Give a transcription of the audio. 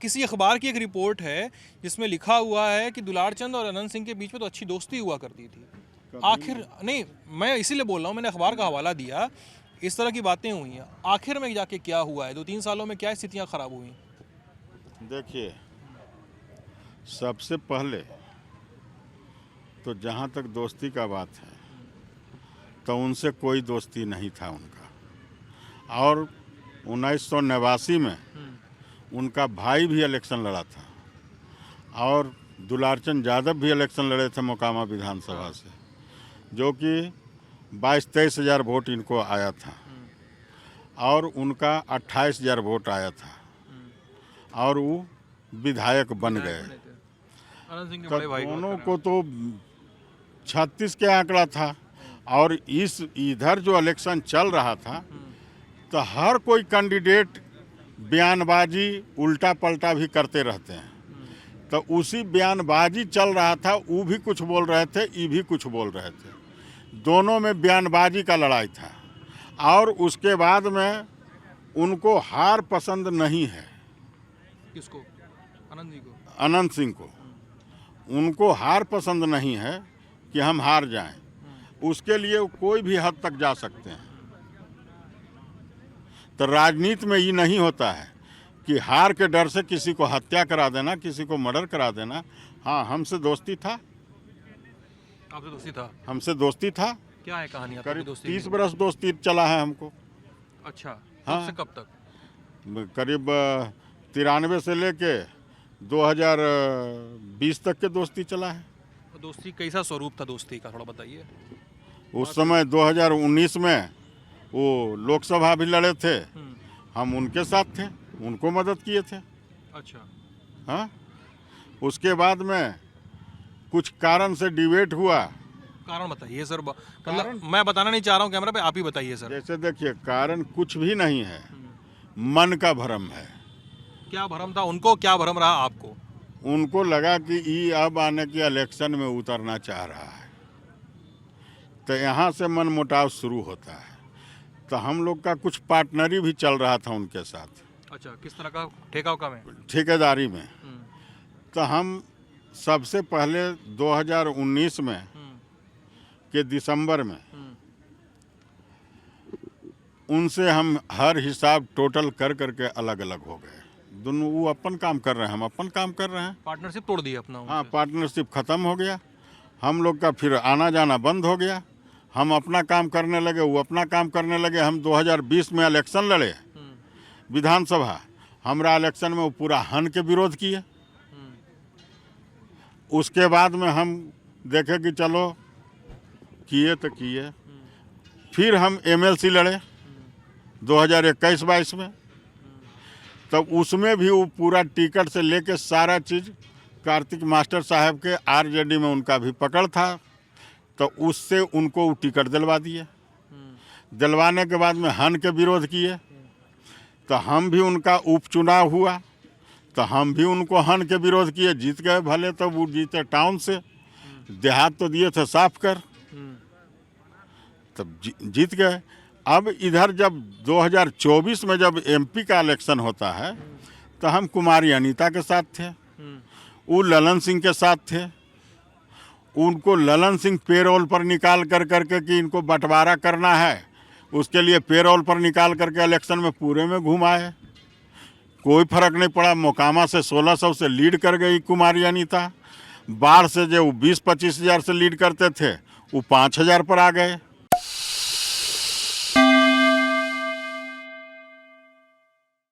किसी अखबार की एक रिपोर्ट है जिसमें लिखा हुआ है कि दुलार चंद और अनंत सिंह के बीच में तो अच्छी दोस्ती हुआ करती थी। आखिर नहीं, मैं इसीलिए बोल रहा हूँ, मैंने अखबार का हवाला दिया, इस तरह की बातें हुई हैं। आखिर में जाके क्या हुआ है? 2-3 सालों में क्या स्थितियाँ खराब हुई? देखिए, सबसे पहले तो जहाँ तक दोस्ती का बात है तो उनसे कोई दोस्ती नहीं था उनका। और 1989 में उनका भाई भी इलेक्शन लड़ा था और दुलारचंद यादव भी इलेक्शन लड़े थे मोकामा विधानसभा से, जो कि 22-23 हज़ार वोट इनको आया था और उनका 28 हज़ार वोट आया था और वो विधायक बन गए। तो दोनों को तो 36 के आंकड़ा था। और इस इधर जो इलेक्शन चल रहा था तो हर कोई कैंडिडेट बयानबाजी उल्टा पलटा भी करते रहते हैं। तो उसी बयानबाजी चल रहा था, वो भी कुछ बोल रहे थे, ये भी कुछ बोल रहे थे। दोनों में बयानबाजी का लड़ाई था। और उसके बाद में उनको हार पसंद नहीं है। किसको? अनंत जी को? अनंत सिंह को। उनको हार पसंद नहीं है कि हम हार जाएं। उसके लिए कोई भी हद तक जा सकते हैं। तो राजनीति में ये नहीं होता है कि हार के डर से किसी को हत्या करा देना, किसी को मर्डर करा देना। हाँ, हमसे दोस्ती था। आपसे दोस्ती था? हमसे दोस्ती था। क्या है कहानी? करीब 30 बरस दोस्ती चला है हमको। अच्छा, हाँ। से कब तक? करीब 93 से लेके 2020 तक के दोस्ती चला है। दोस्ती कैसा स्वरूप था दोस्ती का, थोड़ा बताइए। उस समय 2019 में वो लोकसभा भी लड़े थे, हम उनके साथ थे, उनको मदद किए थे। अच्छा। हाँ, उसके बाद में कुछ कारण से डिबेट हुआ। कारण बताइए सर। मतलब मैं बताना नहीं चाह रहा हूँ कैमरा पे, आप ही बताइए सर। जैसे देखिए, कारण कुछ भी नहीं है, मन का भ्रम है। क्या भ्रम था उनको, क्या भ्रम रहा आपको? उनको लगा कि ये अब आने के इलेक्शन में उतरना चाह रहा है, तो यहाँ से मनमुटाव शुरू होता है। तो हम लोग का कुछ पार्टनरी भी चल रहा था उनके साथ। अच्छा, किस तरह का? ठेका में? ठेकेदारी में। तो हम सबसे पहले 2019 में के दिसंबर में उनसे हम हर हिसाब टोटल कर करके अलग अलग हो गए। दोनों वो अपन काम कर रहे हैं, हम अपन काम कर रहे हैं। पार्टनरशिप तोड़ दी अपना? हाँ, पार्टनरशिप ख़त्म हो गया। हम लोग का फिर आना जाना बंद हो गया। हम अपना काम करने लगे, वो अपना काम करने लगे। हम 2020 में इलेक्शन लड़े विधानसभा। हमारा इलेक्शन में वो पूरा हन के विरोध किए। उसके बाद में हम देखे कि चलो किए तो किए। फिर हम एमएलसी लड़े 2021-22 में। तब उसमें भी वो पूरा टिकट से लेके सारा चीज़ कार्तिक मास्टर साहब के आरजेडी में उनका भी पकड़ था, तो उससे उनको वो टिकट दिलवा दिए। दिलवाने के बाद में हन के विरोध किए, तो हम भी उनका उपचुनाव हुआ, तो हम भी उनको हन के विरोध किए। जीत गए भले, तो वो जीते टाउन से, देहात तो दिए थे साफ कर, तब जीत गए। अब इधर जब 2024 में जब एमपी का इलेक्शन होता है तो हम कुमारी अनीता के साथ थे, वो ललन सिंह के साथ थे। उनको ललन सिंह पेरोल पर निकाल कर करके कि इनको बंटवारा करना है, उसके लिए पेरोल पर निकाल करके इलेक्शन में पूरे में घुमाए। कोई फर्क नहीं पड़ा। मोकामा से 1600 से लीड कर गई कुमारी अनीता। बाढ़ से जो 20-25 हज़ार से लीड करते थे, वो 5 हज़ार पर आ गए।